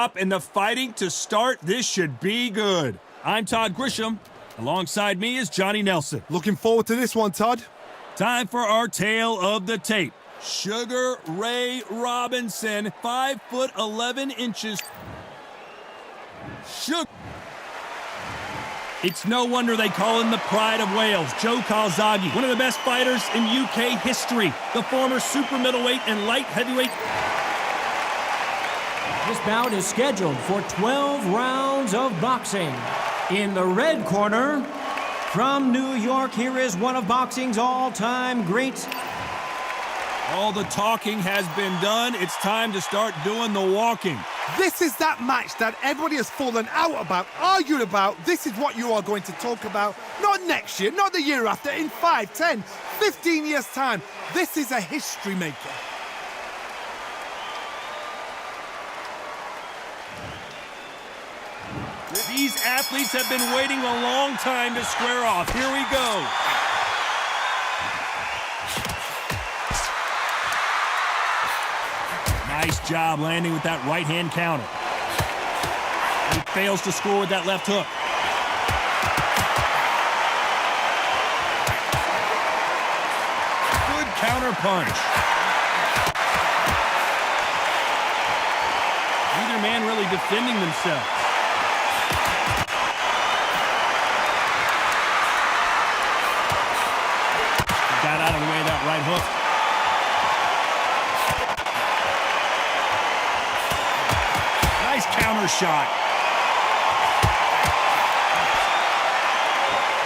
Up in the fighting to start. This should be good. I'm Todd Grisham. Alongside me is Johnny Nelson. Looking forward to this one, Todd. Time for our tale of the tape. Sugar Ray Robinson, 5'11". It's no wonder they call him the pride of Wales. Joe Calzaghe, one of the best fighters in UK history. The former super middleweight and light heavyweight. This bout is scheduled for 12 rounds of boxing. In the red corner, from New York, here is one of boxing's all-time greats. All the talking has been done. It's time to start doing the walking. This is that match that everybody has fallen out about, argued about. This is what you are going to talk about. Not next year, not the year after, in 5, 10, 15 years' time. This is a history maker. These athletes have been waiting a long time to square off. Here we go. Nice job landing with that right-hand counter. He fails to score with that left hook. Good counter punch. Neither man really defending themselves. Got out of the way of that right hook. Nice counter shot.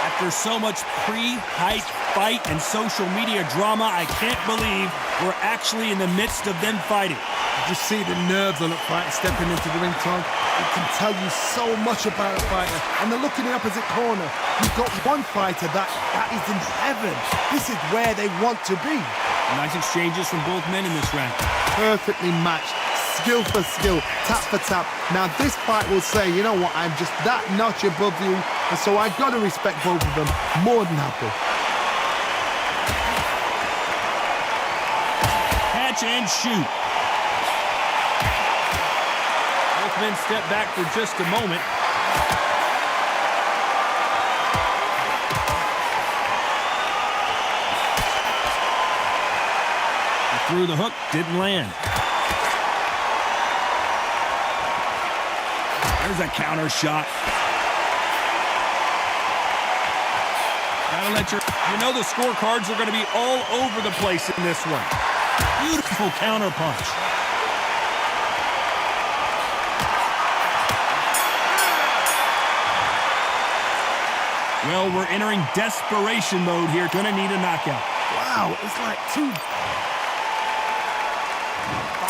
After so much pre-hype fight and social media drama, I can't believe we're actually in the midst of them fighting. You just see the nerves on that fight stepping into the ring, Tom. It can tell you so much about a fighter. And then look in the opposite corner. You've got one fighter that is in heaven. This is where they want to be. Nice exchanges from both men in this round. Perfectly matched. Skill for skill, tap for tap. Now this fight will say, you know what, I'm just that notch above you, and so I've got to respect both of them. More than happy. Catch and shoot. Both men step back for just a moment. He threw the hook, didn't land. There's a counter shot. Gotta let you know the scorecards are going to be all over the place in this one. Beautiful counter punch. Well, we're entering desperation mode here. Gonna need a knockout. Wow, it's like two.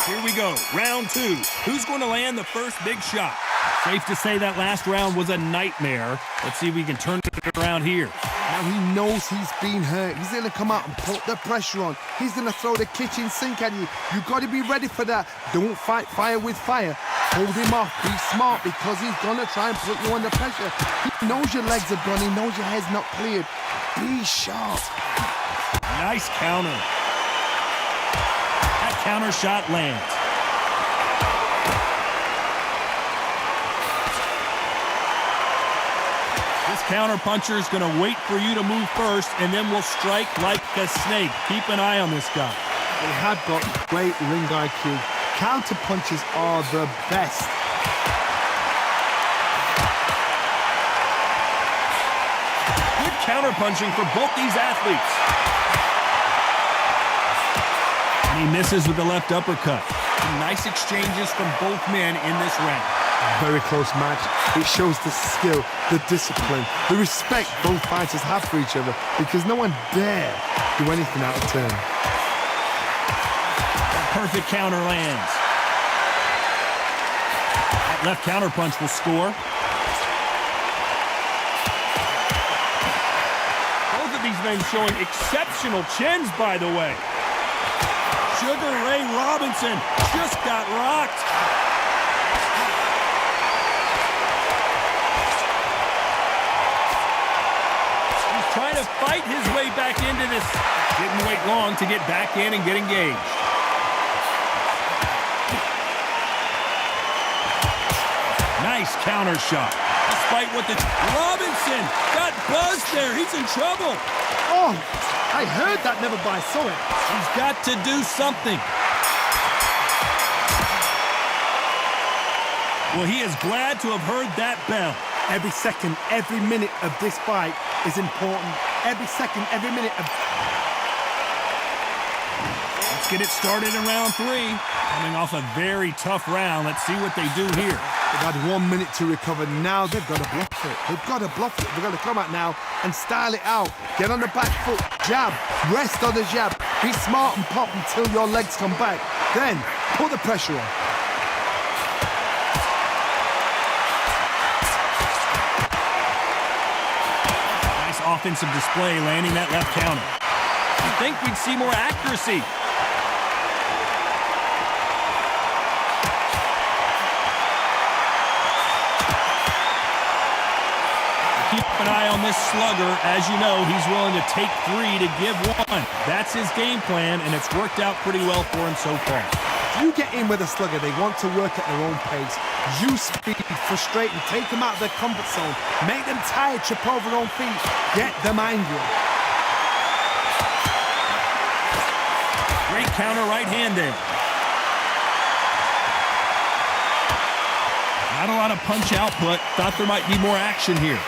Here we go, round 2. Who's going to land the first big shot? Safe to say that last round was a nightmare. Let's see if we can turn it around here. Now he knows he's been hurt. He's going to come out and put the pressure on. He's going to throw the kitchen sink at you. You've got to be ready for that. Don't fight fire with fire. Hold him off. Be smart because he's going to try and put you under pressure. He knows your legs are gone. He knows your head's not cleared. Be sharp. Nice counter. That counter shot lands. This counter puncher is going to wait for you to move first, and then will strike like a snake. Keep an eye on this guy. They have got great ring IQ. Counter punches are the best. Good counter punching for both these athletes. And he misses with the left uppercut. Nice exchanges from both men in this round. Very close match. It shows the skill, the discipline, the respect both fighters have for each other, because no one dare do anything out of turn. Perfect counter lands. That left counter punch will score. Both of these men showing exceptional chins, by the way. Sugar Ray Robinson just got rocked. He's trying to fight his way back into this. Didn't wait long to get back in and get engaged. Nice counter shot. Despite what the... Robinson got buzzed there. He's in trouble. Oh, I heard that never by saw it. He's got to do something. Well, he is glad to have heard that bell. Every second, every minute of this fight is important. Every second, every minute of... Let's get it started in round 3. Coming off a very tough round. Let's see what they do here. They've had 1 minute to recover. Now they've got to bluff it. They've got to bluff it. They've got to come out now and style it out. Get on the back foot. Jab. Rest on the jab. Be smart and pop until your legs come back. Then put the pressure on. Nice offensive display, landing that left counter. I think we'd see more accuracy. Keep an eye on this slugger. As you know, he's willing to take 3 to give 1. That's his game plan, and it's worked out pretty well for him so far. If you get in with a slugger, they want to work at their own pace. Use speed, frustrate them, take them out of their comfort zone, make them tired, trip over their own feet, get them angry. Great counter right hand there. Not a lot of punch output. Thought there might be more action here.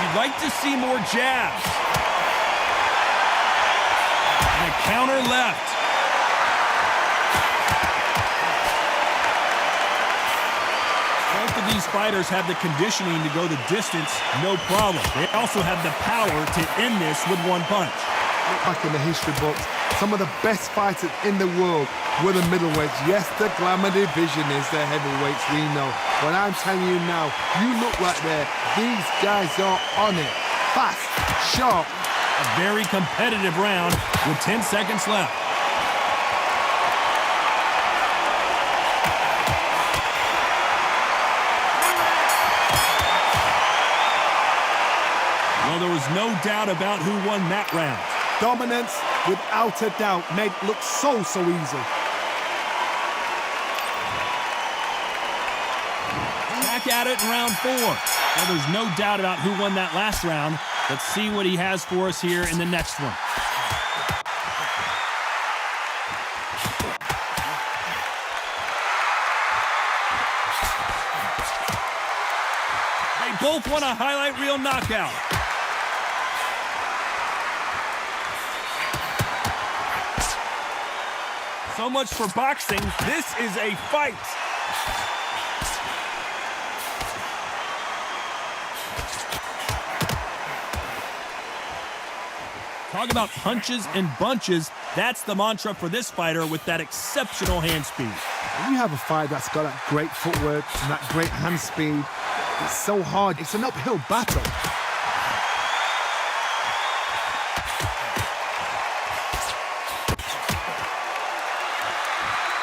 You'd like to see more jabs. And a counter left. Both of these fighters have the conditioning to go the distance, no problem. They also have the power to end this with 1 punch. Look back in the history books, some of the best fighters in the world were the middleweights. Yes, the glamour division is the heavyweights, we know. But I'm telling you now, you look right there, these guys are on it. Fast, sharp. A very competitive round with 10 seconds left. Well, there was no doubt about who won that round. Dominance, without a doubt, made it look so easy. Back at it in round 4. Well, there's no doubt about who won that last round. Let's see what he has for us here in the next one. They both want a highlight reel knockout. So much for boxing. This is a fight. Talk about punches and bunches. That's the mantra for this fighter with that exceptional hand speed. When you have a fight that's got that great footwork and that great hand speed, it's so hard. It's an uphill battle.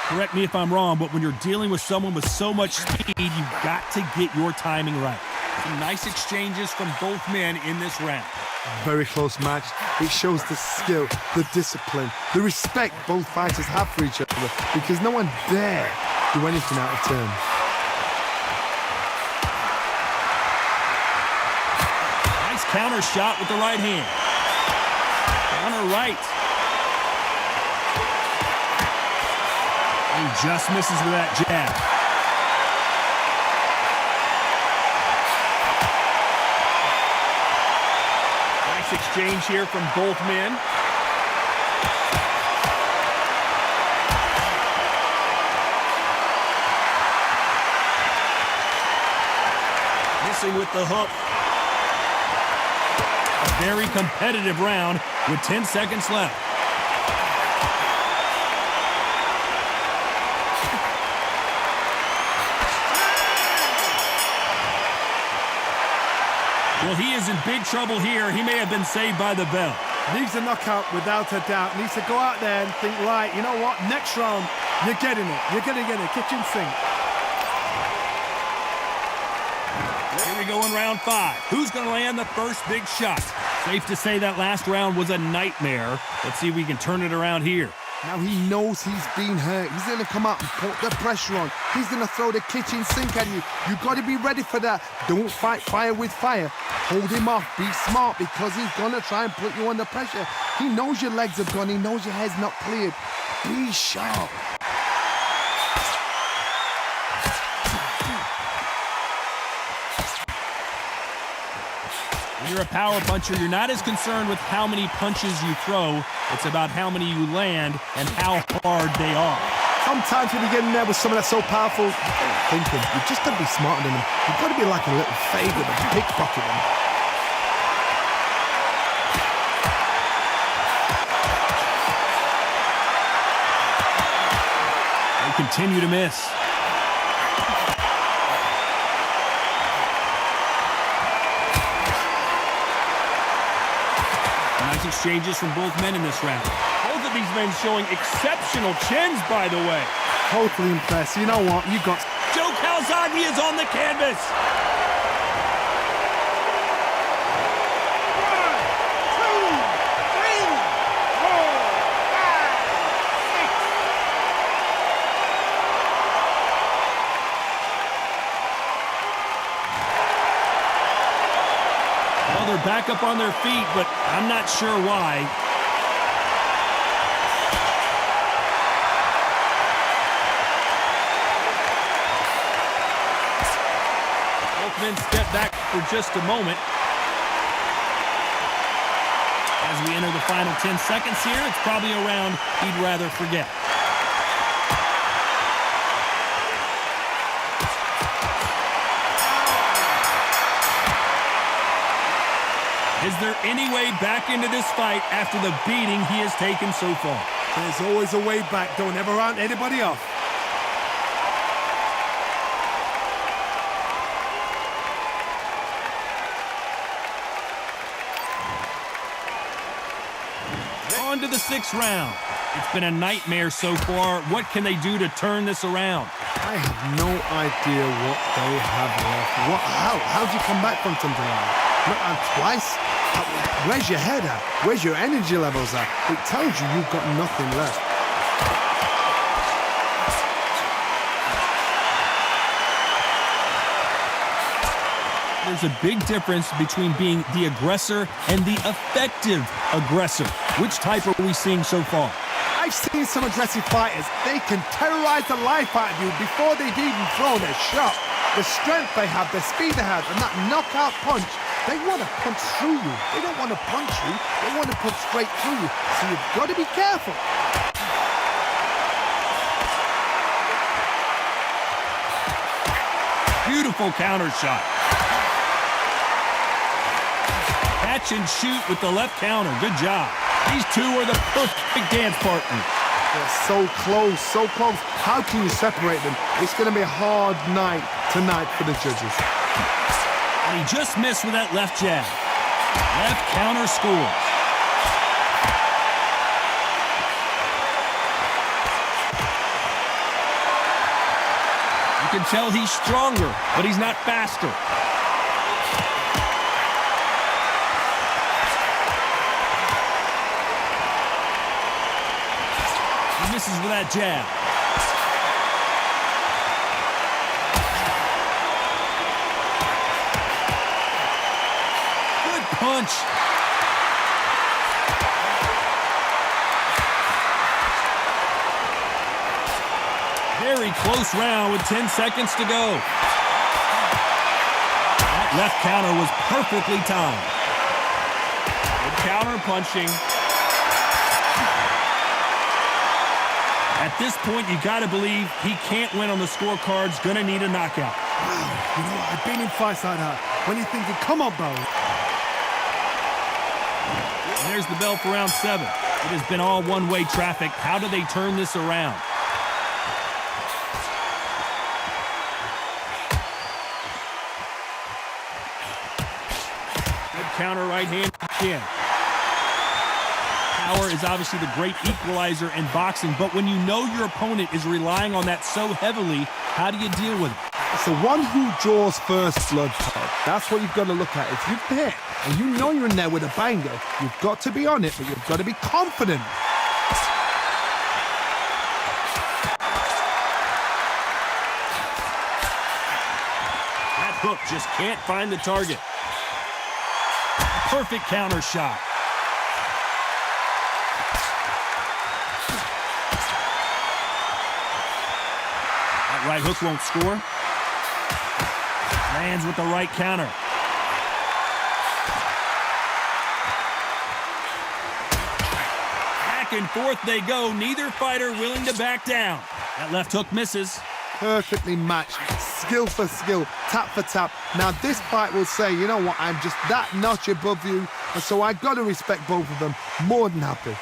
Correct me if I'm wrong, but when you're dealing with someone with so much speed, you've got to get your timing right. Some nice exchanges from both men in this round. Very close match. It shows the skill, the discipline, the respect both fighters have for each other, because no one dare do anything out of turn. Nice counter shot with the right hand. Counter right. He just misses with that jab. Nice exchange here from both men. Missing with the hook. A very competitive round with 10 seconds left. Well, he is in big trouble here. He may have been saved by the bell. Needs a knockout without a doubt. Needs to go out there and think, right, you know what? Next round, you're getting it. You're going to get it. Kitchen sink. Here we go in round 5. Who's going to land the first big shot? Safe to say that last round was a nightmare. Let's see if we can turn it around here. Now he knows he's been hurt. He's going to come out and put the pressure on. He's going to throw the kitchen sink at you. You've got to be ready for that. Don't fight fire with fire. Hold him off. Be smart because he's going to try and put you under pressure. He knows your legs have gone. He knows your head's not cleared. Be sharp. When you're a power puncher, you're not as concerned with how many punches you throw. It's about how many you land and how hard they are. Sometimes when you get in there with someone that's so powerful, you've got to think him. You've just got to be smarter than him. You've got to be like a little favorite and pickpocket him. They continue to miss. Nice exchanges from both men in this round. Both of these men showing exceptional chins, by the way. Totally impressed. You know what? You got... Joe Calzaghe is on the canvas. They're back up on their feet, but I'm not sure why. Both men step back for just a moment. As we enter the final 10 seconds here, it's probably a round he'd rather forget. Is there any way back into this fight after the beating he has taken so far? There's always a way back. Don't ever round anybody off. On to the 6th round. It's been a nightmare so far. What can they do to turn this around? I have no idea what they have left. How'd you come back from something like that? Twice? Where's your head at? Where's your energy levels at? It tells you you've got nothing left. There's a big difference between being the aggressor and the effective aggressor. Which type are we seeing so far? I've seen some aggressive fighters. They can terrorize the life out of you before they've even thrown a shot. The strength they have, the speed they have, and that knockout punch, they want to punch through you. They don't want to punch you. They want to punch straight through you. So you've got to be careful. Beautiful counter shot. Catch and shoot with the left counter. Good job. These two are the perfect dance partners. They're so close, so close. How can you separate them? It's going to be a hard night tonight for the judges. And he just missed with that left jab. Left counter scores. You can tell he's stronger, but he's not faster. He misses with that jab. Punch. Very close round with 10 seconds to go. That left counter was perfectly timed. Good counter punching. At this point, you got to believe he can't win on the scorecards. Gonna need a knockout. Wow, you know what? I've been in fights like that. When you think, come on, bro. And there's the bell for round 7. It has been all one-way traffic. How do they turn this around? Good counter right hand again. Power is obviously the great equalizer in boxing, but when you know your opponent is relying on that so heavily, how do you deal with it? It's the one who draws first blood, Todd. That's what you've got to look at. If you've hit and you know you're in there with a banger, you've got to be on it, but you've got to be confident. That hook just can't find the target. Perfect counter shot. That right hook won't score. Lands with the right counter. Back and forth they go. Neither fighter willing to back down. That left hook misses. Perfectly matched, skill for skill, tap for tap. Now this fight will say, you know what, I'm just that notch above you, and so I got to respect both of them. More than happy.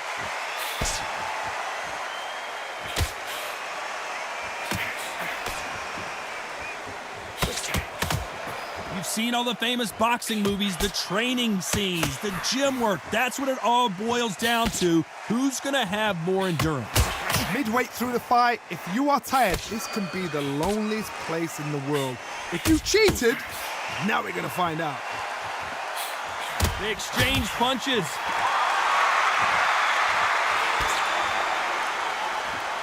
You've seen all the famous boxing movies, the training scenes, the gym work. That's what it all boils down to. Who's going to have more endurance? Midway through the fight, if you are tired, this can be the loneliest place in the world. If you cheated, now we're going to find out. They exchange punches.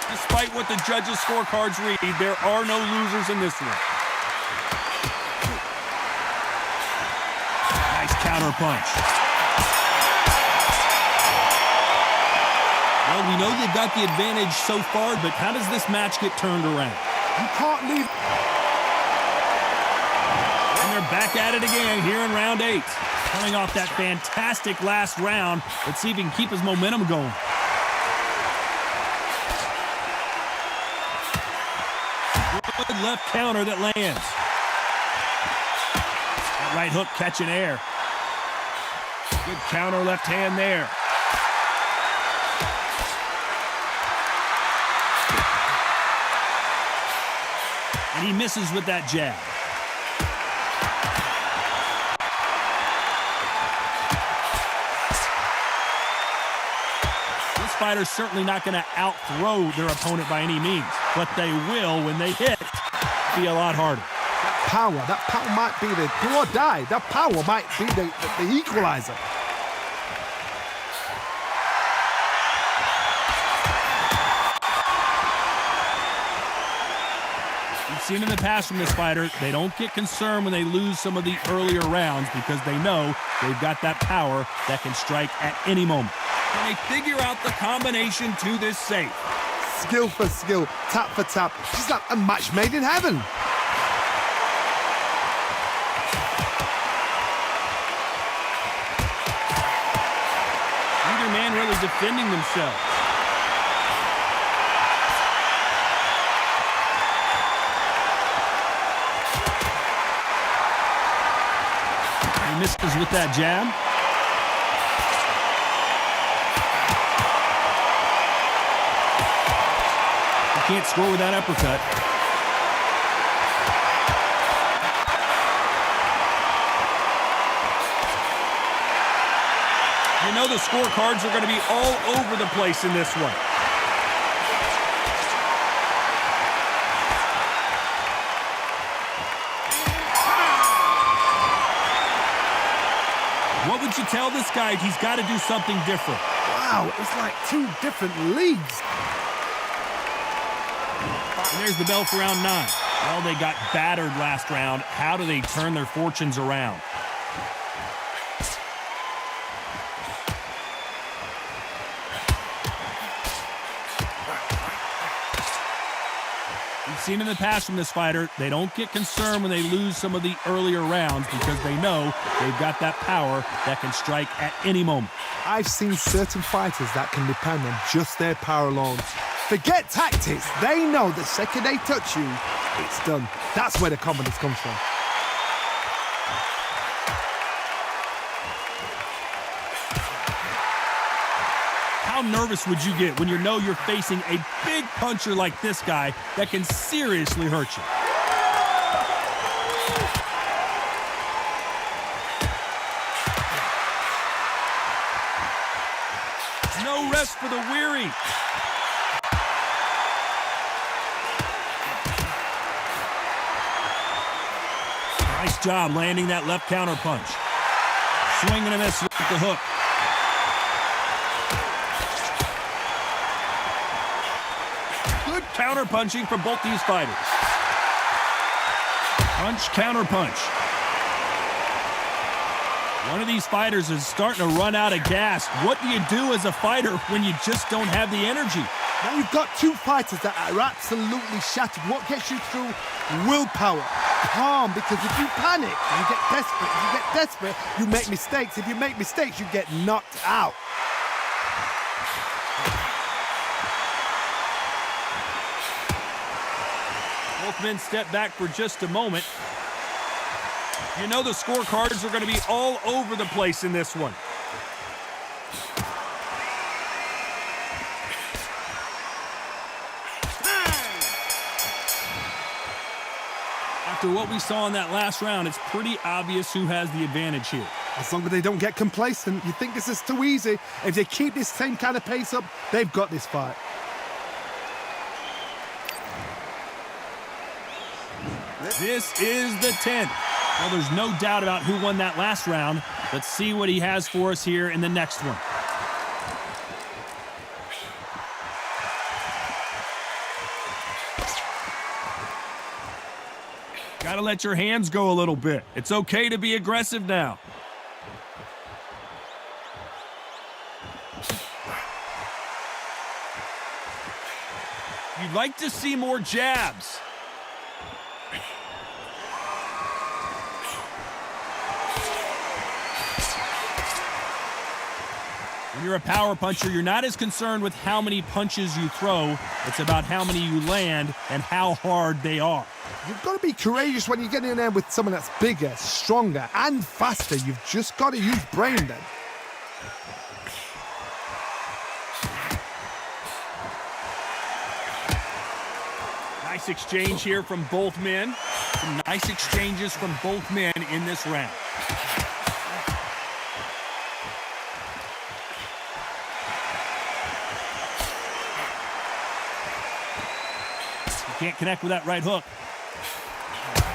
Despite what the judges' scorecards read, there are no losers in this one. Nice counter punch. Well, we know they've got the advantage so far, but how does this match get turned around? You can't leave. And they're back at it again here in round 8. Coming off that fantastic last round. Let's see if he can keep his momentum going. Good left counter that lands. That right hook catching air. Good counter left hand there. And he misses with that jab. This fighter's certainly not going to outthrow their opponent by any means, but they will, when they hit, be a lot harder. That power might be the do or die. That power might be the equalizer. Seen in the past from this fighter, they don't get concerned when they lose some of the earlier rounds because they know they've got that power that can strike at any moment. Can they figure out the combination to this safe? Skill for skill, tap for tap. It's like a match made in heaven. Neither man really defending themselves. He misses with that jab. He can't score with that uppercut. You know the scorecards are going to be all over the place in this one. What would you tell this guy? He's got to do something different. Wow, it's like two different leagues. And there's the bell for round 9. Well, they got battered last round. How do they turn their fortunes around? We've seen in the past from this fighter, they don't get concerned when they lose some of the earlier rounds because they know they've got that power that can strike at any moment. I've seen certain fighters that can depend on just their power alone. Forget tactics. They know the second they touch you, it's done. That's where the confidence comes from. How nervous would you get when you know you're facing a big puncher like this guy that can seriously hurt you? No rest for the weary. Nice job landing that left counter punch. Swing and a miss with the hook. Good counter punching from both these fighters. Punch, counter punch. One of these fighters is starting to run out of gas. What do you do as a fighter when you just don't have the energy? Now you've got two fighters that are absolutely shattered. What gets you through? Willpower. Calm, because if you panic, you get desperate. If you get desperate, you make mistakes. If you make mistakes, you get knocked out. Both men step back for just a moment. You know the scorecards are going to be all over the place in this one. After what we saw in that last round, it's pretty obvious who has the advantage here. As long as they don't get complacent, you think this is too easy. If they keep this same kind of pace up, they've got this fight. This is the 10th. Well, there's no doubt about who won that last round. Let's see what he has for us here in the next one. Got to let your hands go a little bit. It's okay to be aggressive now. You'd like to see more jabs. When you're a power puncher, you're not as concerned with how many punches you throw. It's about how many you land and how hard they are. You've got to be courageous when you get in there with someone that's bigger, stronger, and faster. You've just got to use brain then. Nice exchange here from both men. Some nice exchanges from both men in this round. Can't connect with that right hook.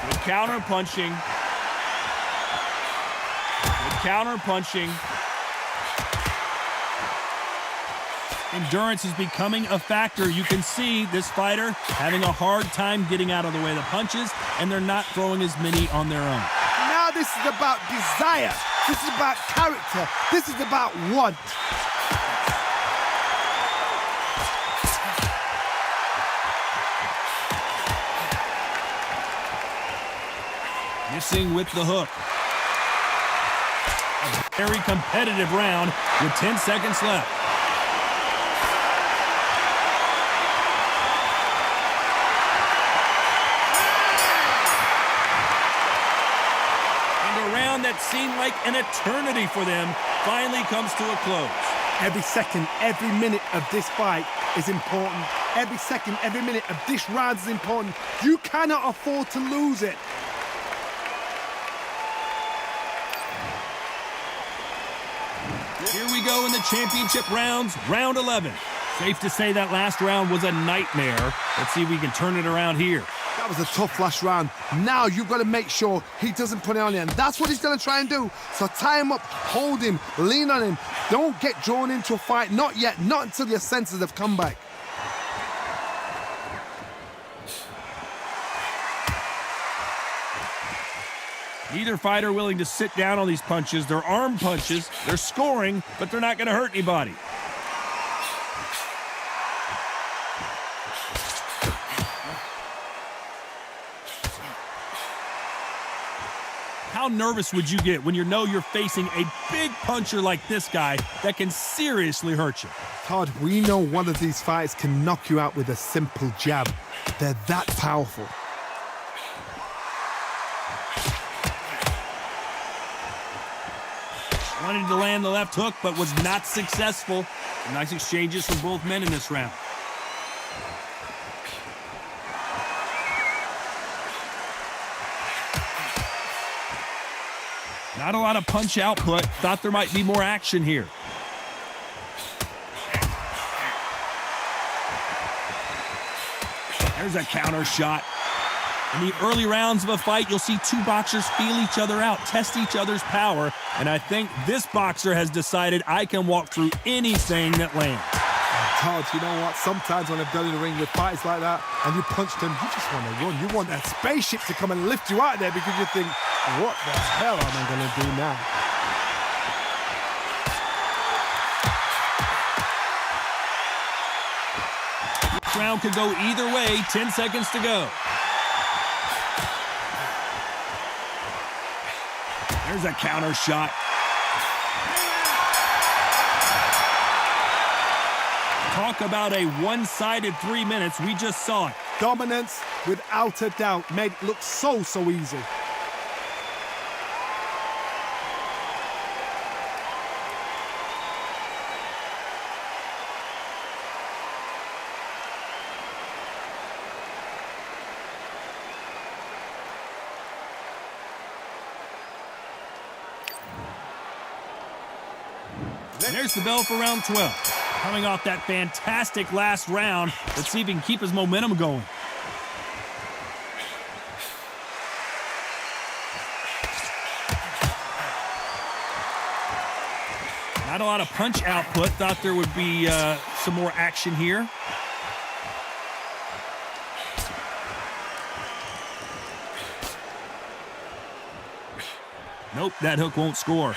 Good counter punching. Good counter punching. Endurance is becoming a factor. You can see this fighter having a hard time getting out of the way of the punches, and they're not throwing as many on their own. Now this is about desire. This is about character. This is about want. Missing with the hook. A very competitive round with 10 seconds left. And a round that seemed like an eternity for them finally comes to a close. Every second, every minute of this fight is important. Every second, every minute of this round is important. You cannot afford to lose it. Here we go in the championship rounds, round 11. Safe to say that last round was a nightmare. Let's see if we can turn it around here. That was a tough last round. Now you've got to make sure he doesn't put it on you, and that's what he's going to try and do. So tie him up, hold him, lean on him. Don't get drawn into a fight. Not yet. Not until your senses have come back. Neither fighter willing to sit down on these punches. They're arm punches. They're scoring, but they're not going to hurt anybody. How nervous would you get when you know you're facing a big puncher like this guy that can seriously hurt you? Todd, we know one of these fights can knock you out with a simple jab. They're that powerful. Wanted to land the left hook, but was not successful. Nice exchanges from both men in this round. Not a lot of punch output. Thought there might be more action here. There's a counter shot. In the early rounds of a fight, you'll see two boxers feel each other out, test each other's power, and I think this boxer has decided I can walk through anything that lands. Todd, you know what? Sometimes when I've done in the ring with fighters like that and you punched him, you just want to run. You want that spaceship to come and lift you out there because you think, what the hell am I going to do now? This round could go either way. 10 seconds to go. There's a counter shot. Talk about a one-sided 3 minutes. We just saw it. Dominance, without a doubt, made it look so easy. And there's the bell for round 12. Coming off that fantastic last round, let's see if he can keep his momentum going. Not a lot of punch output. Thought there would be some more action here. Nope, that hook won't score.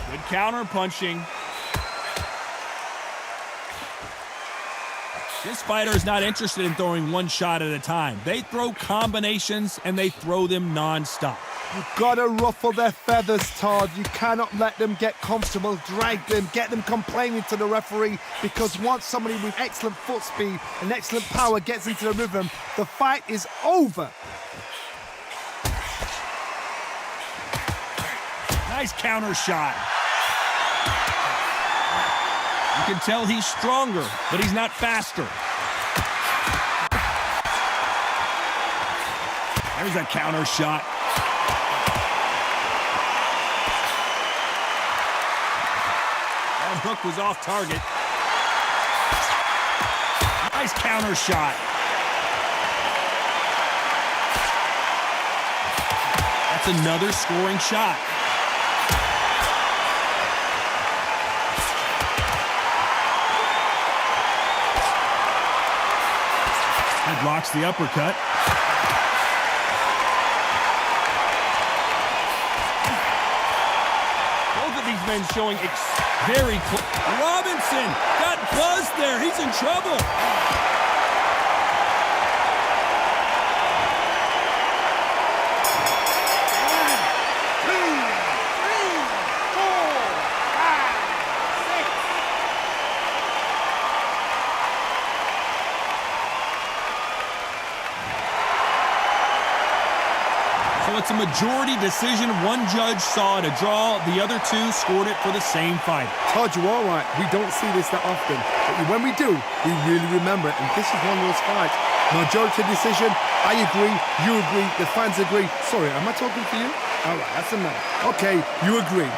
Good counter punching. This fighter is not interested in throwing one shot at a time. They throw combinations and they throw them non-stop. You've got to ruffle their feathers, Todd. You cannot let them get comfortable, drag them, get them complaining to the referee, because once somebody with excellent foot speed and excellent power gets into the rhythm, the fight is over. Nice counter shot. You can tell he's stronger, but he's not faster. There's a counter shot. That hook was off target. Nice counter shot. That's another scoring shot. That blocks the uppercut. Both of these men showing very close. Robinson got buzzed there. He's in trouble. So it's a majority decision. One judge saw it a draw. The other two scored it for the same fight. Todd, you're all right. We don't see this that often. But when we do, we really remember it. And this is one of those fights. Majority decision. I agree. You agree. The fans agree. Sorry, am I talking for you? All right, that's enough. Okay, you agree.